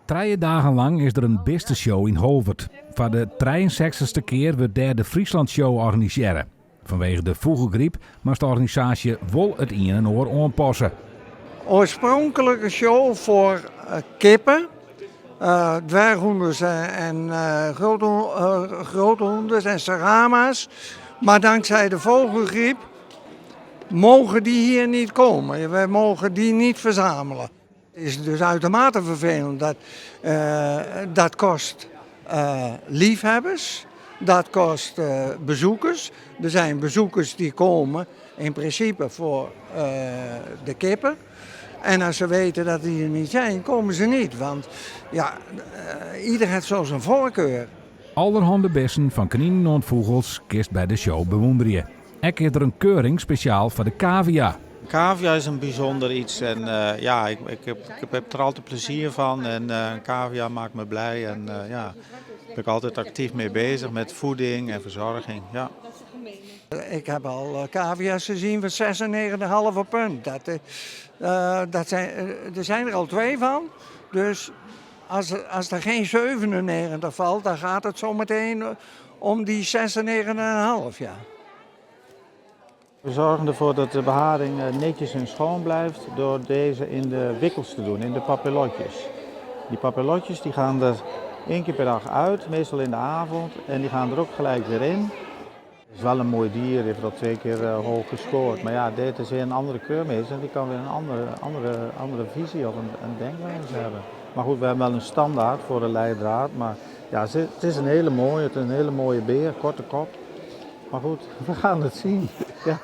3 dagen lang is er een beste show in Holwert. Voor de 63ste keer wordt daar de Friesland Show organiseren. Vanwege de vogelgriep moest de organisatie wel het een en oor aanpassen. Oorspronkelijke show voor kippen, dwerghoenders en grote hoenders en serama's. Maar dankzij de vogelgriep mogen die hier niet komen. We mogen die niet verzamelen. Het is dus uitermate vervelend. Dat kost liefhebbers, dat kost bezoekers. Er zijn bezoekers die komen in principe voor de kippen. En als ze weten dat die er niet zijn, komen ze niet. Want ja, ieder heeft zo zijn voorkeur. Allerhande bessen van kaninen en vogels kist bij de show bewonderen. Ook is er een keuring speciaal voor de cavia. Cavia is een bijzonder iets en ik heb er altijd plezier van en cavia maakt me blij en daar ben ik altijd actief mee bezig met voeding en verzorging. Ja. Ik heb al cavia's gezien van 96,5 punt. Er zijn er al 2 van, dus als er geen 97 valt, dan gaat het zometeen om die 96,5, ja. We zorgen ervoor dat de beharing netjes en schoon blijft door deze in de wikkels te doen, in de papillotjes. Die papillotjes die gaan er 1 keer per dag uit, meestal in de avond, en die gaan er ook gelijk weer in. Het is wel een mooi dier, heeft al 2 keer hoog gescoord, maar ja, dit is weer een andere keurmeester en die kan weer een andere visie of een denkwijze hebben. Maar goed, we hebben wel een standaard voor de leidraad, maar ja, het is een hele mooie beer, korte kop. Maar goed, we gaan het zien. Ja.